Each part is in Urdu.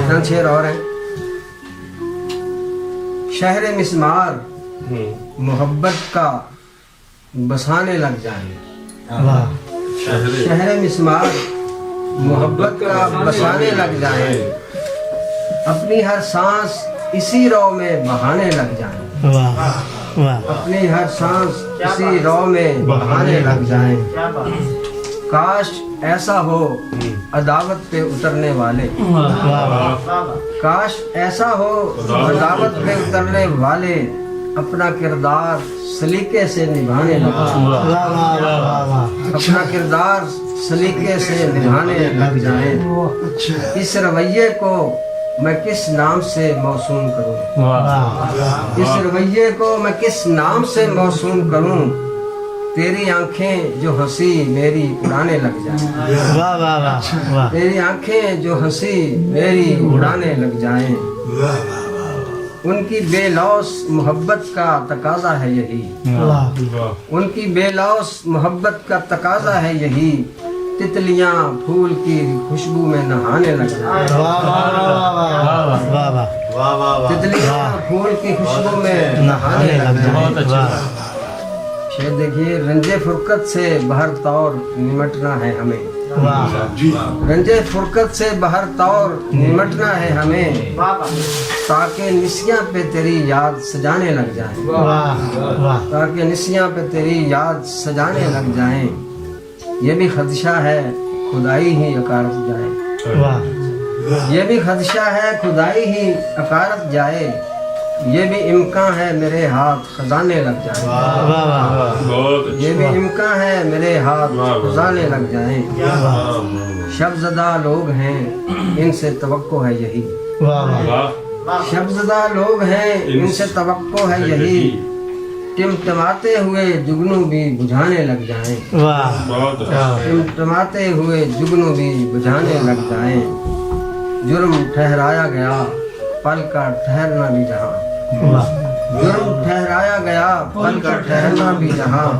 چند شعر اور ہیں. شہر مسمار محبت کا بسانے لگ جائیں. شہر مسمار محبت کا بسانے لگ جائیں. اپنی ہر سانس اسی رو میں بہانے لگ جائیں. اپنی ہر سانس اسی رو میں بہانے لگ جائیں. کاش ایسا ہو عداوت پہ اترنے والے. کاش ایسا ہو عداوت پہ اترنے والے اپنا کردار سلیقے سے نبھانے لگ جائیں. اپنا کردار سلیقے سے نبھانے لگ جائیں. اس رویے کو میں کس نام سے موسوم کروں. اس رویے کو میں کس نام سے موسوم کروں. تیری آنکھیں جو ہنسی میری اڑانے لگ جائیں. تیری آنکھیں جو ہنسی میری اڑانے لگ جائیں. ان کی بے لوث محبت کا تقاضا ہے یہی. ان کی بے لوث محبت کا تقاضا ہے یہی. تتلیاں پھول کی خوشبو میں نہانے لگ جائیں. تتلیاں پھول کی خوشبو میں نہانے لگ جائیں. شعر دیکھیے. رنج فرقت سے بہر طور نمٹنا ہے ہمیں. رنج فرقت سے بہر طور نمٹنا ہے ہمیں. تاکہ نسیاں پہ تیری یاد سجانے لگ جائیں. تاکہ نسیاں پہ تیری یاد سجانے لگ جائیں. یہ بھی خدشہ ہے خدائی ہی اکارت جائے. یہ بھی خدشہ ہے خدائی ہی اکارت جائے. یہ بھی امکان ہے میرے ہاتھ خزانے لگ جائیں. یہ بھی امکان ہے میرے ہاتھ خزانے لگ جائیں. شب زدہ لوگ ہیں ان سے توقع ہے یہی. شب زدہ لوگ ہیں ان سے توقع ہے یہی. ٹمٹماتے ہوئے جگنو بھی بجھانے لگ جائیں. ٹمٹماتے ہوئے جگنو بھی بجھانے لگ جائیں. جرم ٹھہرایا گیا پل کا ٹھہرنا بھی جہاں. جرم ٹھہرایا گیا پل کا ٹھہرنا بھی جہاں.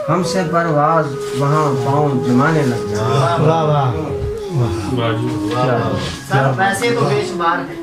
ہم سے پرواز وہاں پاؤں جمانے لگ جائیں. سر ویسے تو بے شمار ہے.